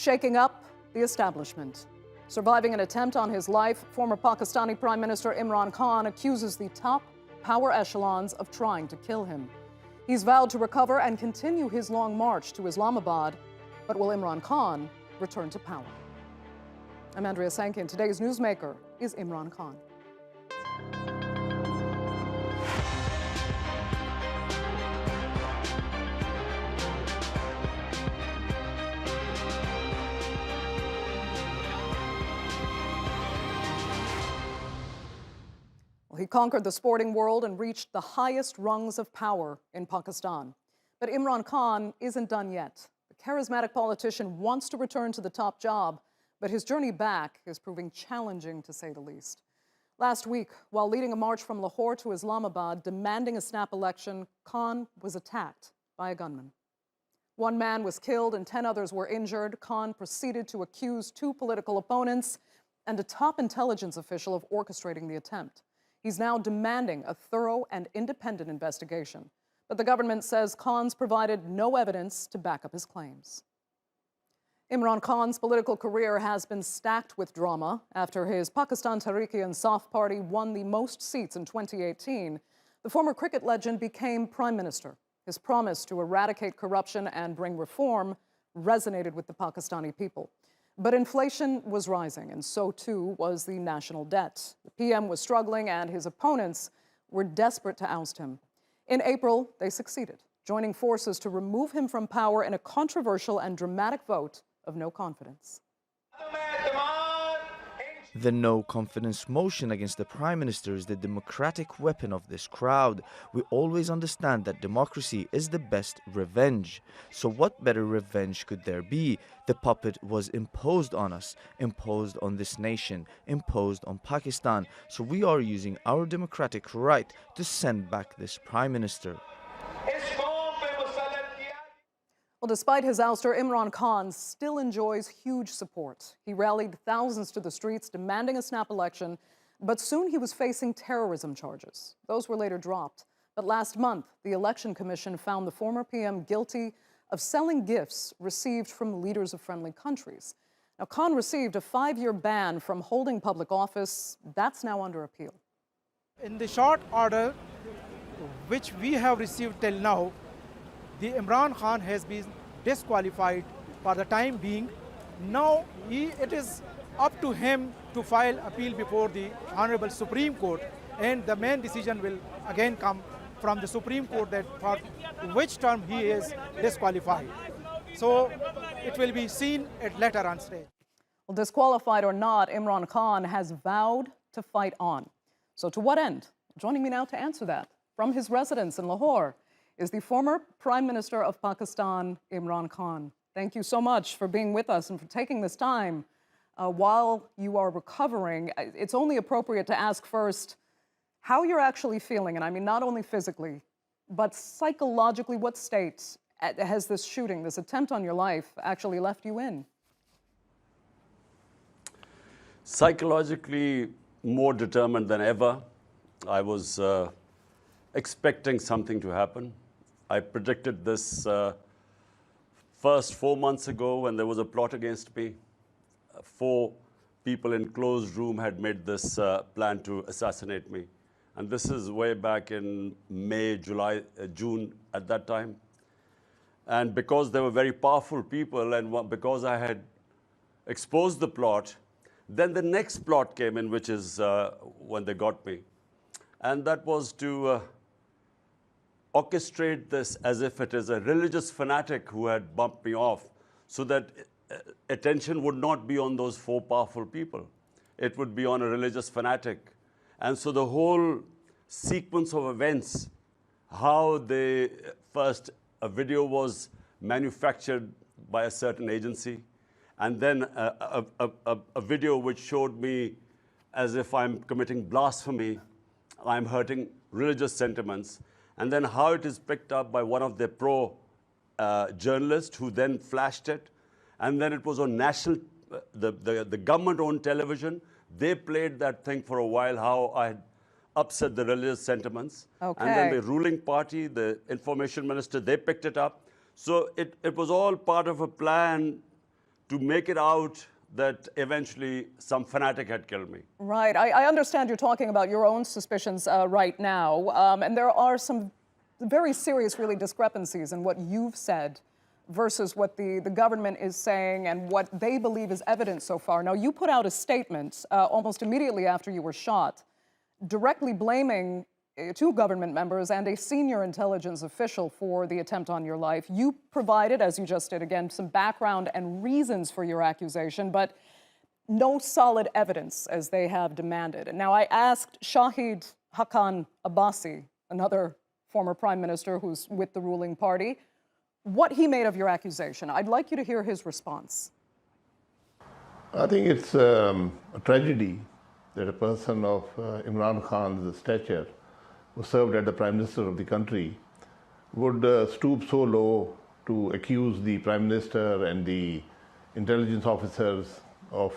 shaking up the establishment. Surviving an attempt on his life, former Pakistani Prime Minister Imran Khan accuses the top power echelons of trying to kill him. He's vowed to recover and continue his long march to Islamabad, but will Imran Khan return to power? I'm Andrea Sanke, and today's newsmaker is Imran Khan. He conquered the sporting world and reached the highest rungs of power in Pakistan. But Imran Khan isn't done yet. The charismatic politician wants to return to the top job, but his journey back is proving challenging, to say the least. Last week, while leading a march from Lahore to Islamabad demanding a snap election, Khan was attacked by a gunman. One man was killed and 10 others were injured. Khan proceeded to accuse 2 political opponents and a top intelligence official of orchestrating the attempt. He's now demanding a thorough and independent investigation. But the government says Khan's provided no evidence to back up his claims. Imran Khan's political career has been stacked with drama. After his Pakistan Tehreek-e-Insaf party won the most seats in 2018, the former cricket legend became prime minister. His promise to eradicate corruption and bring reform resonated with the Pakistani people. But inflation was rising, and so too was the national debt. The PM was struggling, and his opponents were desperate to oust him. In April, they succeeded, joining forces to remove him from power in a controversial and dramatic vote of no confidence. The no-confidence motion against the Prime Minister is the democratic weapon of this crowd. We always understand that democracy is the best revenge. So what better revenge could there be? The puppet was imposed on us, imposed on this nation, imposed on Pakistan. So we are using our democratic right to send back this Prime Minister. Well, despite his ouster, Imran Khan still enjoys huge support. He rallied thousands to the streets demanding a snap election, but soon he was facing terrorism charges. Those were later dropped. But last month, the Election Commission found the former PM guilty of selling gifts received from leaders of friendly countries. Now, Khan received a 5-year ban from holding public office. That's now under appeal. In the short order, which we have received till now, the Imran Khan has been disqualified for the time being. Now it is up to him to file appeal before the Honorable Supreme Court, and the main decision will again come from the Supreme Court that for which term he is disqualified. So it will be seen at later on stage. Well, disqualified or not, Imran Khan has vowed to fight on. So to what end? Joining me now to answer that from his residence in Lahore is the former Prime Minister of Pakistan, Imran Khan. Thank you so much for being with us and for taking this time while you are recovering. It's only appropriate to ask first how you're actually feeling, and I mean not only physically, but psychologically. What state has this shooting, this attempt on your life, actually left you in? Psychologically, more determined than ever. I was expecting something to happen. I predicted this first 4 months ago when there was a plot against me. 4 people in closed room had made this plan to assassinate me. And this is way back in May, July, June at that time. And because they were very powerful people and because I had exposed the plot, then the next plot came in, which is when they got me. And that was to orchestrate this as if it is a religious fanatic who had bumped me off, so that attention would not be on those 4 powerful people. It would be on a religious fanatic. And so the whole sequence of events, how they first, a video was manufactured by a certain agency, and then a video which showed me as if I'm committing blasphemy, I'm hurting religious sentiments, and then how it is picked up by one of their pro-journalists who then flashed it, and then it was on national, the government-owned television. They played that thing for a while, how I had upset the religious sentiments. Okay. And then the ruling party, the information minister, they picked it up. So it was all part of a plan to make it out that eventually some fanatic had killed me. Right. I understand you're talking about your own suspicions right now, and there are some very serious, really, discrepancies in what you've said versus what the government is saying and what they believe is evidence so far. Now, you put out a statement almost immediately after you were shot, directly blaming two government members and a senior intelligence official for the attempt on your life. You provided, as you just did again, some background and reasons for your accusation, but no solid evidence as they have demanded. And now I asked Shahid Haqqan Abbasi, another former prime minister who's with the ruling party, what he made of your accusation. I'd like you to hear his response. I think it's a tragedy that a person of Imran Khan's stature, who served as the Prime Minister of the country, would stoop so low to accuse the Prime Minister and the intelligence officers of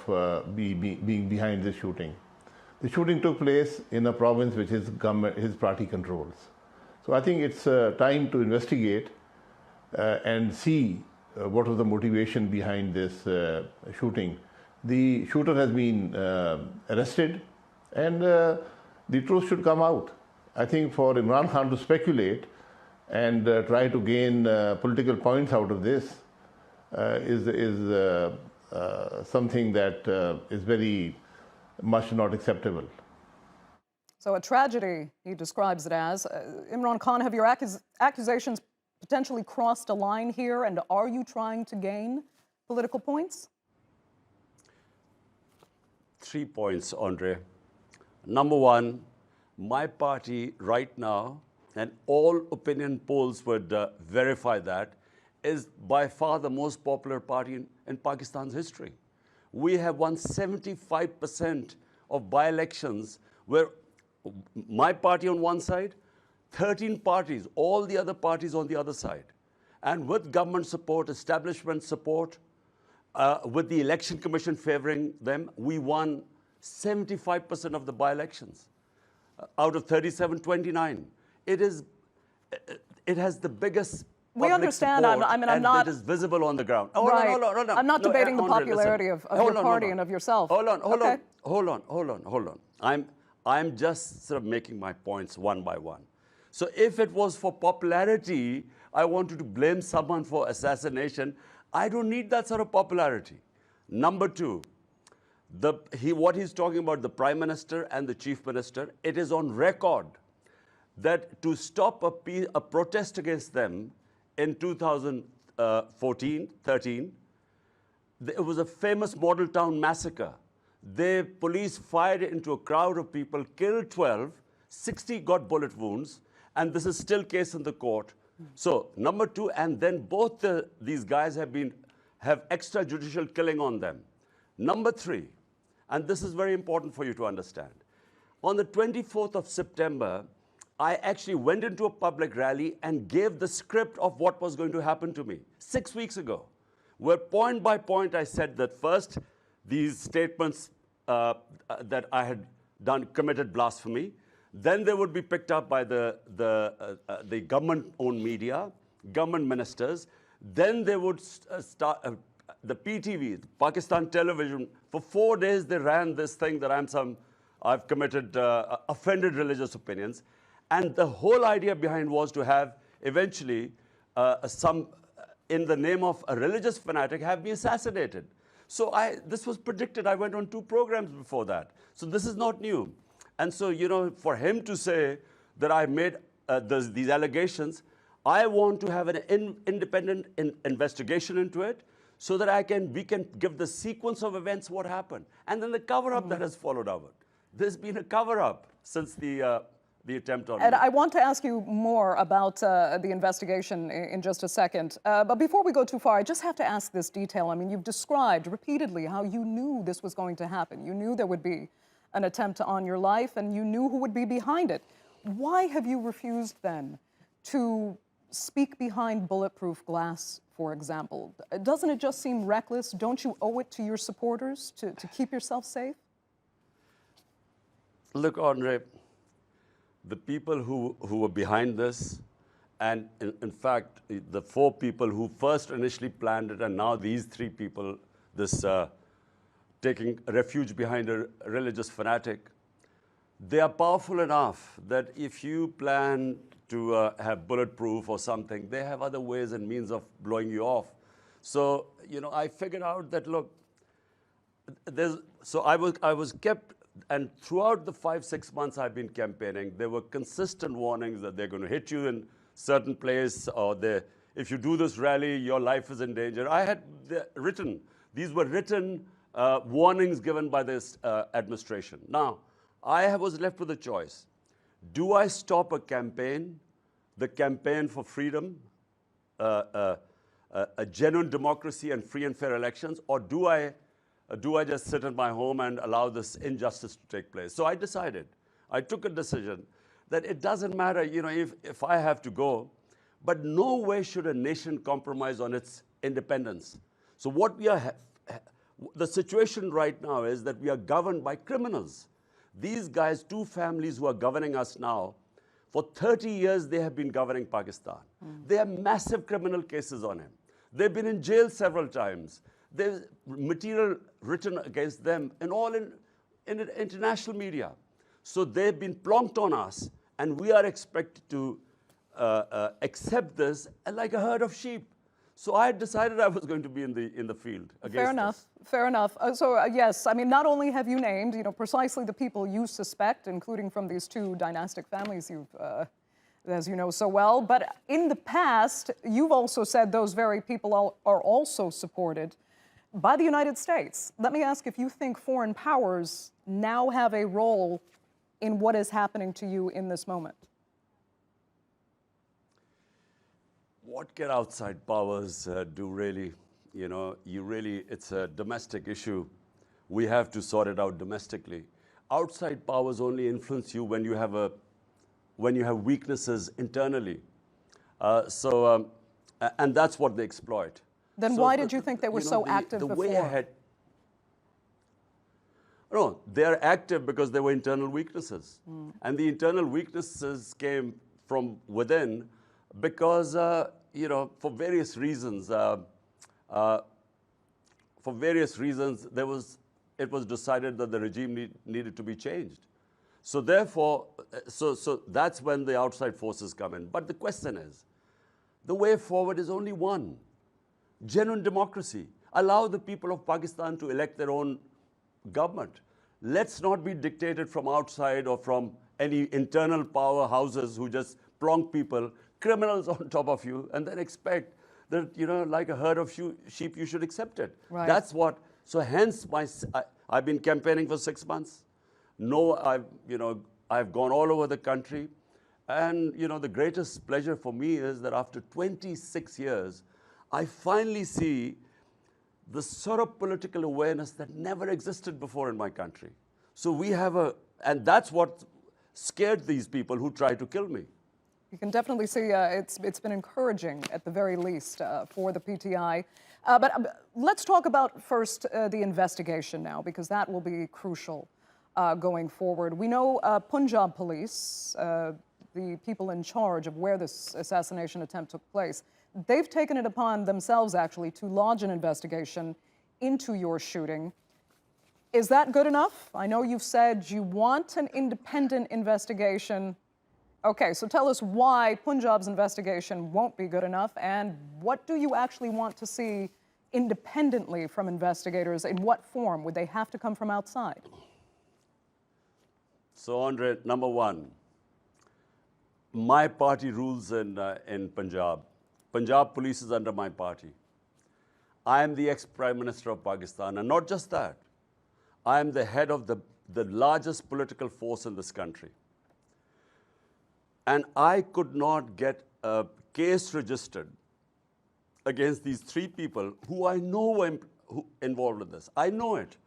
being behind this shooting. The shooting took place in a province which his party controls. So I think it's time to investigate and see what was the motivation behind this shooting. The shooter has been arrested, and the truth should come out. I think for Imran Khan to speculate and try to gain political points out of this is something that is very much not acceptable. So a tragedy, he describes it as. Imran Khan, have your accusations potentially crossed a line here, and are you trying to gain political points? 3 points, Andrea. Number one, my party right now, and all opinion polls would verify that, is by far the most popular party in Pakistan's history. We have won 75% of by-elections where my party on one side, 13 parties, all the other parties on the other side. And with government support, establishment support, with the election commission favoring them, we won 75% of the by-elections. Out of 37, 29. It has the biggest we understand. Support, I'm not. It is visible on the ground. Right. Hold on. I'm not debating the Andrea, popularity listen. of your party and of yourself. Hold Okay. on. I'm just sort of making my points one by one. So if it was for popularity, I wanted to blame someone for assassination. I don't need that sort of popularity. Number two, what he's talking about, the Prime Minister and the Chief Minister, it is on record that to stop a protest against them in 2014-13, it was a famous model town massacre. The police fired into a crowd of people, killed 12, 60 got bullet wounds, and this is still case in the court. So number two, and then both these guys have extrajudicial killing on them. Number three, and this is very important for you to understand. On the 24th of September, I actually went into a public rally and gave the script of what was going to happen to me 6 weeks ago, where point by point I said that first, these statements that I had committed blasphemy, then they would be picked up by the government-owned media, government ministers, then they would start, the PTV, Pakistan Television, for 4 days they ran this thing that I've committed, offended religious opinions. And the whole idea behind was to have eventually in the name of a religious fanatic, have me assassinated. So this was predicted. I went on 2 programs before that. So this is not new. And so, for him to say that I made these allegations, I want to have an independent investigation into it so that we can give the sequence of events what happened. And then the cover-up that has followed over. There's been a cover-up since the attempt on And me. I want to ask you more about the investigation in just a second. But before we go too far, I just have to ask this detail. I mean, you've described repeatedly how you knew this was going to happen. You knew there would be an attempt on your life, and you knew who would be behind it. Why have you refused then to speak behind bulletproof glass, for example? Doesn't it just seem reckless? Don't you owe it to your supporters to keep yourself safe? Look, Andre, the people who were behind this, and in fact, the 4 people who first initially planned it, and now these 3 people this taking refuge behind a religious fanatic. They are powerful enough that if you plan to have bulletproof or something, they have other ways and means of blowing you off. So, I figured out that, look, so I was kept, and throughout the 5-6 months I've been campaigning, there were consistent warnings that they're going to hit you in certain place, or if you do this rally, your life is in danger. These were written warnings given by this administration. Now, I was left with a choice. Do I stop a campaign, the campaign for freedom, a genuine democracy and free and fair elections, or do I just sit at my home and allow this injustice to take place? So I took a decision that it doesn't matter, if I have to go, but no way should a nation compromise on its independence. So the situation right now is that we are governed by criminals. These guys, 2 families who are governing us now, for 30 years they have been governing Pakistan. They have massive criminal cases on him. They've been in jail several times. There's material written against them and all in international media. So they've been plonked on us, and we are expected to accept this like a herd of sheep. So I decided I was going to be in the field against Fair enough. this. Fair enough. Yes, I mean, not only have you named, precisely the people you suspect, including from these 2 dynastic families as you know so well, but in the past, you've also said those very people are also supported by the United States. Let me ask if you think foreign powers now have a role in what is happening to you in this moment. What can outside powers do really? It's a domestic issue. We have to sort it out domestically. Outside powers only influence you when you have weaknesses internally. And that's what they exploit. Then why did you think they were so active the before? Way ahead. No, they're active because there were internal weaknesses. And the internal weaknesses came from within because, for various reasons, it was decided that the regime needed to be changed. So therefore, so that's when the outside forces come in. But the question is, the way forward is only one. Genuine democracy. Allow the people of Pakistan to elect their own government. Let's not be dictated from outside or from any internal powerhouses who just plonk people, criminals on top of you, and then expect that, like a herd of sheep, you should accept it. Right. That's what, so hence I've been campaigning for 6 months. No, I've gone all over the country. And, the greatest pleasure for me is that after 26 years, I finally see the sort of political awareness that never existed before in my country. So we have and that's what scared these people who tried to kill me. You can definitely see it's been encouraging, at the very least, for the PTI. But let's talk about first the investigation now, because that will be crucial going forward. We know Punjab police, the people in charge of where this assassination attempt took place, they've taken it upon themselves, actually, to lodge an investigation into your shooting. Is that good enough? I know you've said you want an independent investigation. Okay, so tell us why Punjab's investigation won't be good enough, and what do you actually want to see independently from investigators? In what form? Would they have to come from outside? So, Andre, number one, my party rules in Punjab. Punjab police is under my party. I am the ex-Prime Minister of Pakistan, and not just that. I am the head of the largest political force in this country. And I could not get a case registered against these 3 people who I know were involved in this. I know it.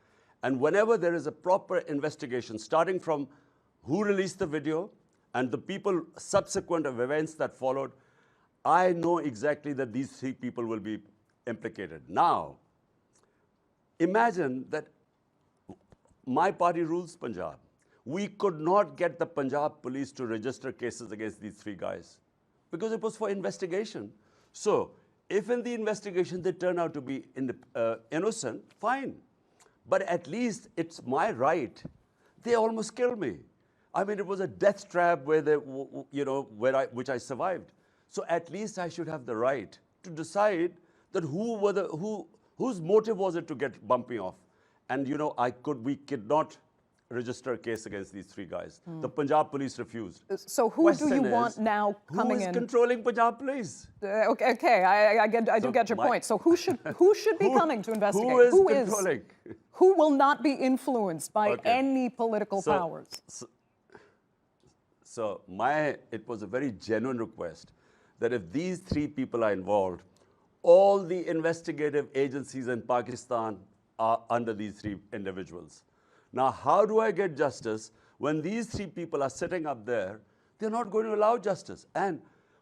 And whenever there is a proper investigation, starting from who released the video and the people subsequent of events that followed, I know exactly that these 3 people will be implicated. Now, imagine that my party rules Punjab. We could not get the Punjab police to register cases against these 3 guys because it was for investigation. So If in the investigation they turn out to be innocent, fine. But at least it's my right. They almost killed me. I mean, it was a death trap where they, which I survived. So at least I should have the right to decide that whose motive was it to get bumping off. And we could not register a case against these three guys. The Punjab police refused. So who do you want now coming in? Who is controlling Punjab police? Okay, I do get your point. So who should be coming to investigate? Who is controlling? Who will not be influenced by any political powers? So it was a very genuine request that if these three people are involved, all the investigative agencies in Pakistan are under these three individuals. Now, how do I get justice when these three people are sitting up there? They're not going to allow justice. And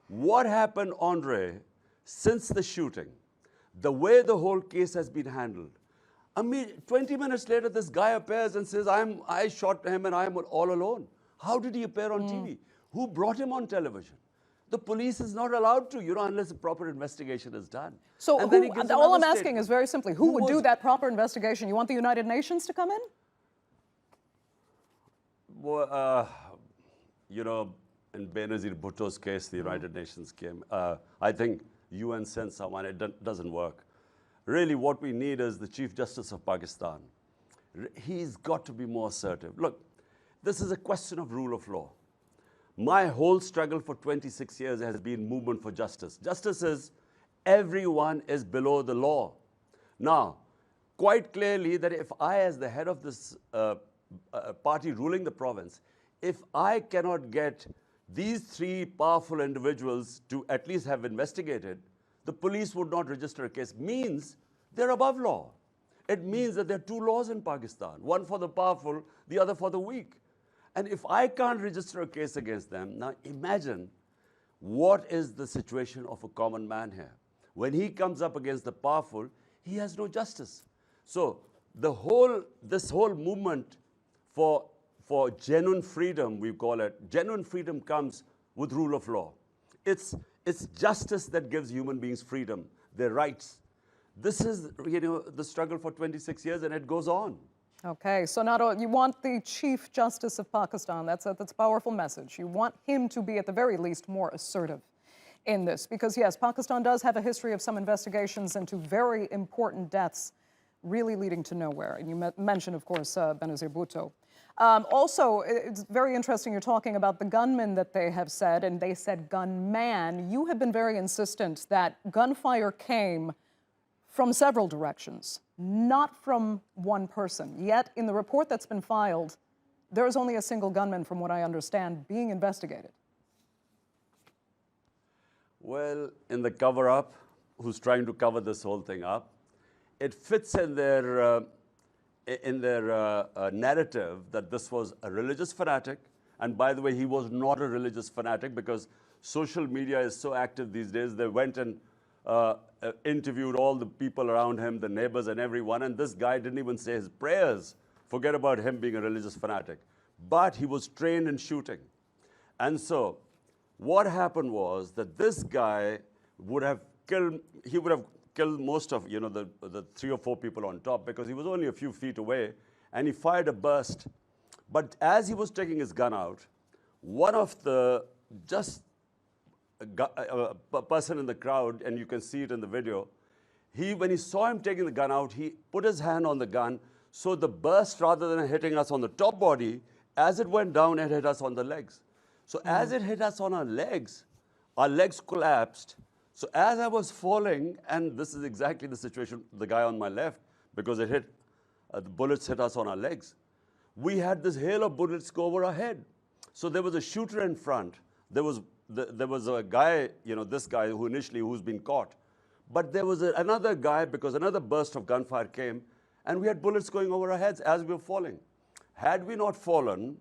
what happened, Andre, since the shooting, the way the whole case has been handled, 20 minutes later, this guy appears and says, I shot him and I'm all alone. How did he appear on TV? Who brought him on television? The police is not allowed to, unless a proper investigation is done. So all I'm asking is very simply, who would do that proper investigation? You want the United Nations to come in? Well, in Benazir Bhutto's case, the United Nations came. I think UN sent someone. It doesn't work. Really, what we need is the Chief Justice of Pakistan. He's got to be more assertive. Look, this is a question of rule of law. My whole struggle for 26 years has been movement for justice. Justice is everyone is below the law. Now, quite clearly that if I, as the head of this party ruling the province, if I cannot get these three powerful individuals to at least have investigated, the police would not register a case, means they're above law. It means that there are two laws in Pakistan, one for the powerful, the other for the weak. And if I can't register a case against them, now imagine what is the situation of a common man here. When he comes up against the powerful, he has no justice. So this whole movement for genuine freedom, we call it, genuine freedom comes with rule of law. It's justice that gives human beings freedom, their rights. This is the struggle for 26 years, and it goes on. Okay, so you want the Chief Justice of Pakistan. That's a powerful message. You want him to be, at the very least, more assertive in this. Because, yes, Pakistan does have a history of some investigations into very important deaths really leading to nowhere. And you mentioned, of course, Benazir Bhutto. Also, it's very interesting you're talking about the gunman that they have said, and they said gunman. You have been very insistent that gunfire came from several directions, not from one person. Yet, in the report that's been filed, there is only a single gunman, from what I understand, being investigated. Well, in the cover-up, who's trying to cover this whole thing up, it fits in their narrative that this was a religious fanatic. And by the way, he was not a religious fanatic, because social media is so active these days. They went and interviewed all the people around him, the neighbors and everyone, and this guy didn't even say his prayers. Forget about him being a religious fanatic. But he was trained in shooting. And so what happened was that this guy would have killed most of the 3 or 4 people on top, because he was only a few feet away, and he fired a burst. But as he was taking his gun out, one of the a person in the crowd, and you can see it in the video, when he saw him taking the gun out, he put his hand on the gun, so the burst, rather than hitting us on the top body, as it went down, it hit us on the legs. So as it hit us on our legs collapsed. So as I was falling, and this is exactly the situation, the guy on my left, because the bullets hit us on our legs, we had this hail of bullets go over our head. So there was a shooter in front. There was a guy, this guy who's been caught. But there was another guy, because another burst of gunfire came, and we had bullets going over our heads as we were falling. Had we not fallen,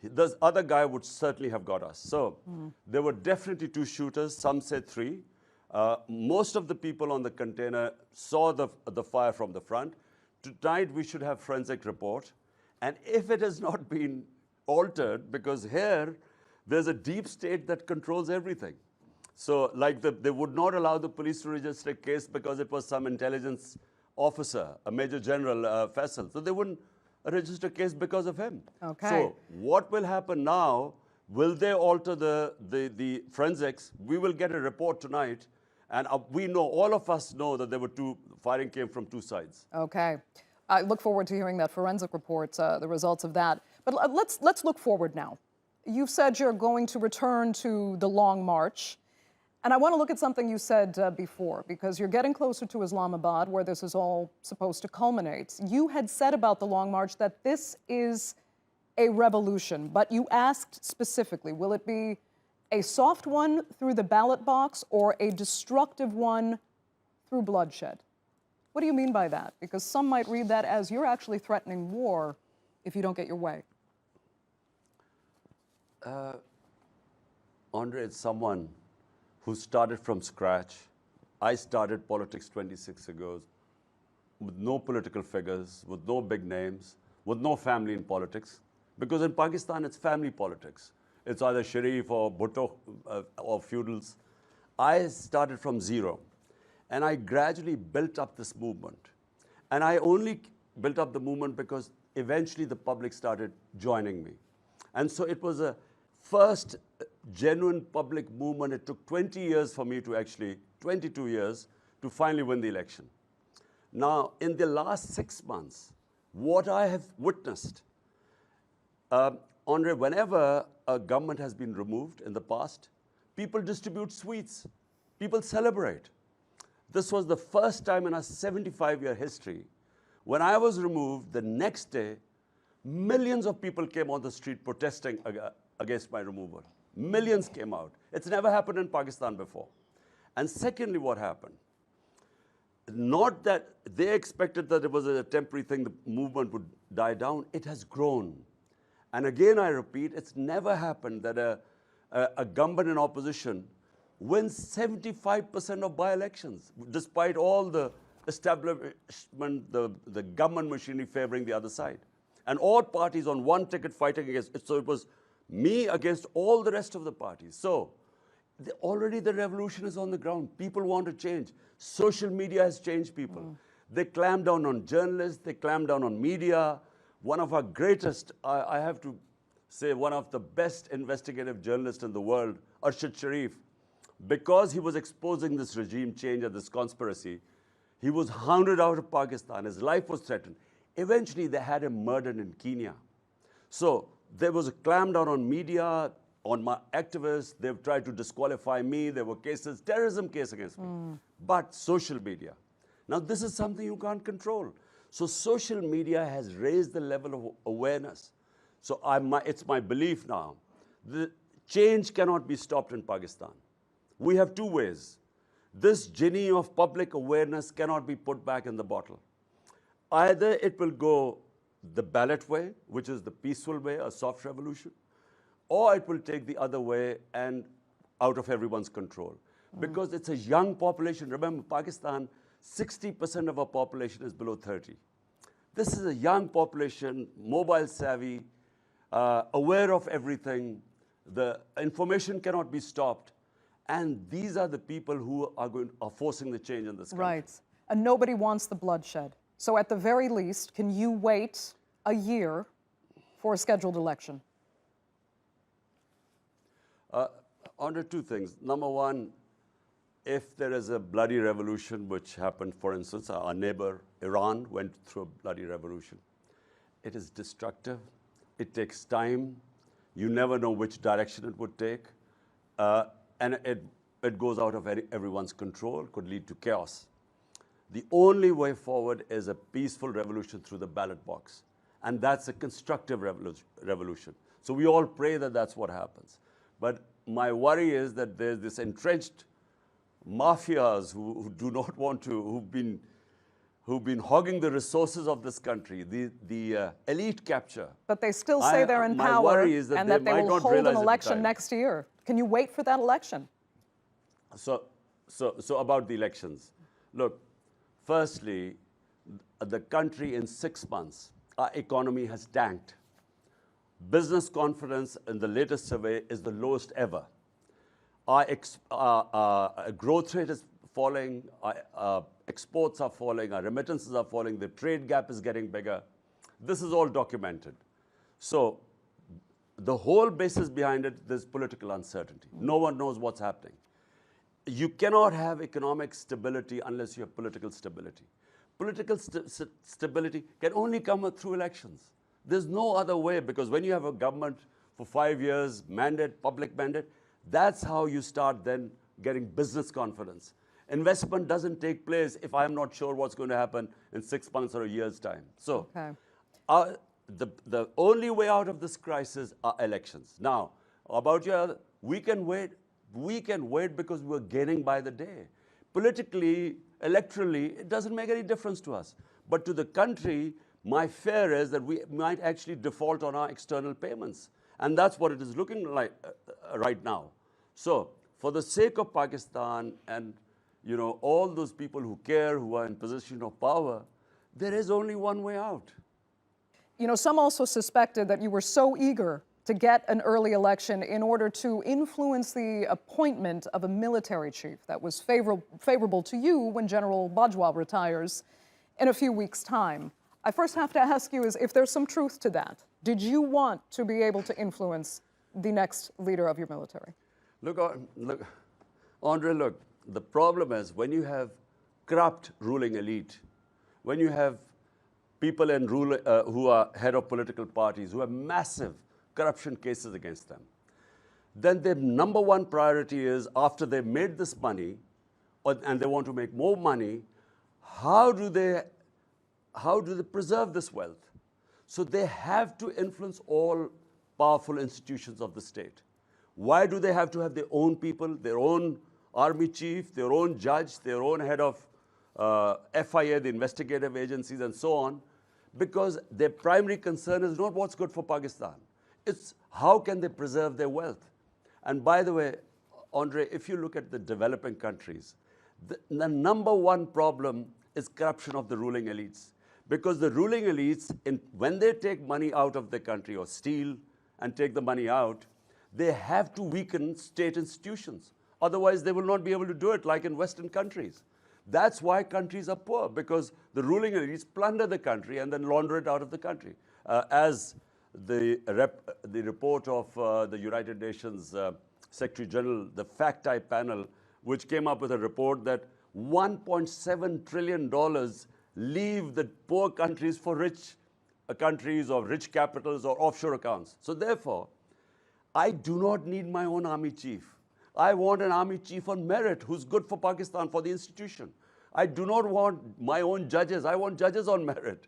this other guy would certainly have got us. So there were definitely 2 shooters, some said 3. Most of the people on the container saw the fire from the front. Tonight we should have forensic report. And if it has not been altered, because here there's a deep state that controls everything. So like they would not allow the police to register a case because it was some intelligence officer, a Major General Faisal. So they wouldn't register a case because of him. Okay. So what will happen now? Will they alter the forensics? We will get a report tonight. And we know, all of us know that there were firing came from two sides. Okay. I look forward to hearing that forensic report, the results of that. But let's look forward now. You've said you're going to return to the Long March. And I want to look at something you said before, because you're getting closer to Islamabad, where this is all supposed to culminate. You had said about the Long March that this is a revolution, but you asked specifically, will it be a soft one through the ballot box or a destructive one through bloodshed? What do you mean by that? Because some might read that as you're actually threatening war if you don't get your way. Andrea is someone who started from scratch. I started politics 26 ago with no political figures, with no big names, with no family in politics. Because in Pakistan, it's family politics. It's either Sharif or Bhutto or feudals. I started from zero. And I gradually built up this movement. And I only built up the movement because eventually the public started joining me. And so it was a first genuine public movement. It took 20 years for me to actually, 22 years, to finally win the election. Now, in the last 6 months, what I have witnessed, Andrea, whenever a government has been removed in the past, people distribute sweets, people celebrate. This was the first time in our 75-year history. When I was removed, the next day, millions of people came on the street protesting against my removal. Millions came out. It's never happened in Pakistan before. And secondly, what happened? Not that they expected that it was a temporary thing, the movement would die down. It has grown. And again, I repeat, it's never happened that a government in opposition wins 75% of by-elections, despite all the establishment, the government machinery favoring the other side. And all parties on one ticket fighting against it. So it was me against all the rest of the parties. So already the revolution is on the ground. People want to change. Social media has changed people. They clamp down on journalists. They clamp down on media. One of our greatest, I have to say, one of the best investigative journalists in the world, Arshad Sharif, because he was exposing this regime change and this conspiracy, he was hounded out of Pakistan. His life was threatened. Eventually, they had him murdered in Kenya. So there was a clamp down on media, on my activists. They've tried to disqualify me. There were cases, terrorism case against me. But social media. Now, this is something you can't control. So social media has raised the level of awareness. So it's my belief now, the change cannot be stopped in Pakistan. We have two ways. This genie of public awareness cannot be put back in the bottle. Either it will go the ballot way, which is the peaceful way, a soft revolution, or it will take the other way and out of everyone's control. Because it's a young population. Remember, Pakistan, 60% of our population is below 30. This is a young population, mobile savvy, aware of everything. The information cannot be stopped. And these are the people who are forcing the change in this country. Right. And nobody wants the bloodshed. So at the very least, can you wait a year for a scheduled election? Under two things. Number one, if there is a bloody revolution, which happened, for instance, our neighbor Iran went through a bloody revolution. It is destructive. It takes time. You never know which direction it would take. And it goes out of everyone's control, could lead to chaos. The only way forward is a peaceful revolution through the ballot box. And that's a constructive revolution. So we all pray that that's what happens. But my worry is that there's this entrenched mafias who do not want to, who've been hogging the resources of this country, the elite capture. But they still say they're in my power worry is that and they that they might will not hold an realize at the election time. next year. Can you wait for that election? So about the elections. Look, firstly, the country in 6 months, our economy has tanked. Business confidence in the latest survey is the lowest ever. our growth rate is falling, our exports are falling, our remittances are falling, the trade gap is getting bigger. This is all documented. So the whole basis behind it is political uncertainty. No one knows what's happening. You cannot have economic stability unless you have political stability. Political stability can only come through elections. There's no other way, because when you have a government for 5 years, mandate, public mandate, that's how you start then getting business confidence. Investment doesn't take place if I'm not sure what's going to happen in 6 months or a year's time. So the only way out of this crisis are elections. Now, about your, we can wait because we're gaining by the day. Politically, electorally, it doesn't make any difference to us. But to the country, my fear is that we might actually default on our external payments. And that's what it is looking like right now. So, for the sake of Pakistan and all those people who care, who are in position of power, there is only one way out. Some also suspected that you were so eager to get an early election in order to influence the appointment of a military chief that was favorable to you when General Bajwa retires in a few weeks' time. I first have to ask you is if there's some truth to that. Did you want to be able to influence the next leader of your military? Look, Andrea, look, the problem is when you have corrupt ruling elite, when you have people in who are head of political parties who have massive corruption cases against them, then their number one priority is, after they've made this money and they want to make more money, how do they preserve this wealth? So they have to influence all powerful institutions of the state. Why do they have to have their own people, their own army chief, their own judge, their own head of FIA, the investigative agencies, and so on? Because their primary concern is not what's good for Pakistan. It's how can they preserve their wealth. And by the way, Andre, if you look at the developing countries, the number one problem is corruption of the ruling elites. Because the ruling elites, when they take money out of the country or steal and take the money out, they have to weaken state institutions. Otherwise, they will not be able to do it like in Western countries. That's why countries are poor, because the ruling elites plunder the country and then launder it out of the country. As the report of the United Nations Secretary General, the fact-type panel, which came up with a report that $1.7 trillion leave the poor countries for rich countries or rich capitals or offshore accounts. So therefore, I do not need my own army chief. I want an army chief on merit who's good for Pakistan, for the institution. I do not want my own judges. I want judges on merit.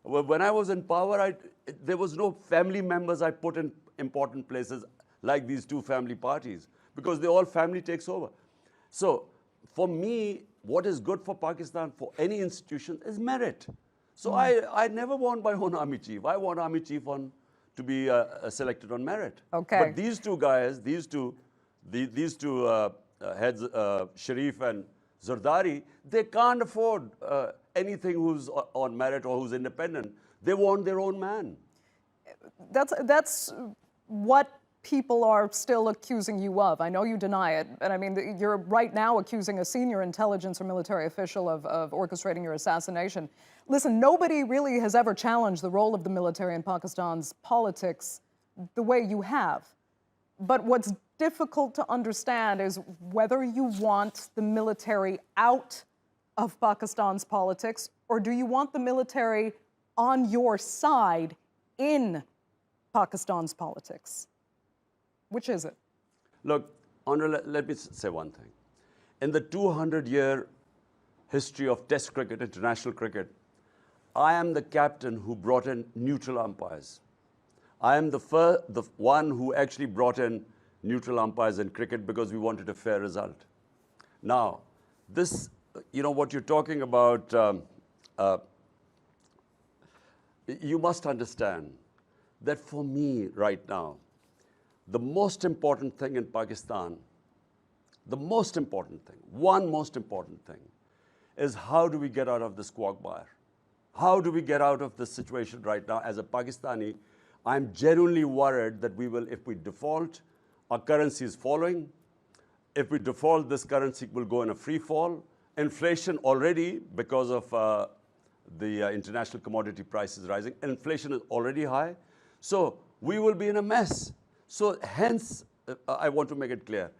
When I was in power, there was no family members I put in important places like these two family parties, because all family takes over. So for me, what is good for Pakistan, for any institution, is merit. So I never want my own army chief. I want army chief to be selected on merit. Okay. But these two guys, these two heads, Sharif and Zardari, they can't afford anything who's on merit or who's independent. They want their own man. That's what people are still accusing you of. I know you deny it, and I mean, you're right now accusing a senior intelligence or military official of orchestrating your assassination. Listen, nobody really has ever challenged the role of the military in Pakistan's politics the way you have. But what's difficult to understand is whether you want the military out of Pakistan's politics, or do you want the military on your side in Pakistan's politics? Which is it? Look, Andrea, let me say one thing. In the 200-year history of Test cricket, international cricket, I am the captain who brought in neutral umpires. I am the one who actually brought in neutral umpires in cricket because we wanted a fair result. Now, this, what you're talking about, you must understand that for me right now, the most important thing in Pakistan, one most important thing, is how do we get out of this quagmire? How do we get out of this situation right now? As a Pakistani, I'm genuinely worried that if we default, our currency is falling, if we default, this currency will go in a free fall. Inflation already, because of the international commodity prices rising, inflation is already high. So we will be in a mess. So hence, I want to make it clear,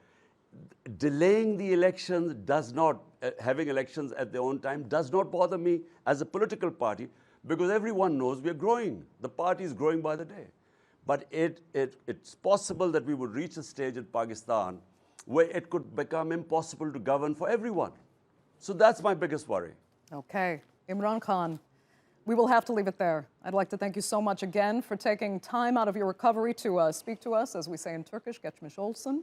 delaying the elections does not, having elections at their own time does not bother me as a political party, because everyone knows we are growing. The party is growing by the day. But it's possible that we would reach a stage in Pakistan where it could become impossible to govern for everyone. So that's my biggest worry. Okay. Imran Khan, we will have to leave it there. I'd like to thank you so much again for taking time out of your recovery to speak to us, as we say in Turkish, geçmiş olsun.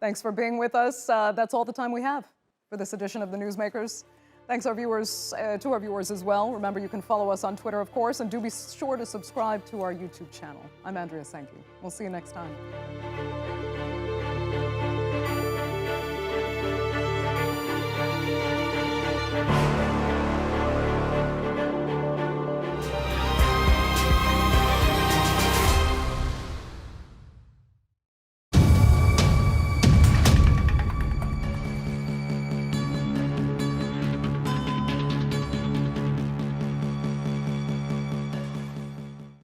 Thanks for being with us. That's all the time we have for this edition of The Newsmakers. Thanks to our viewers as well. Remember, you can follow us on Twitter, of course, and do be sure to subscribe to our YouTube channel. I'm Andrea Sanke. We'll see you next time.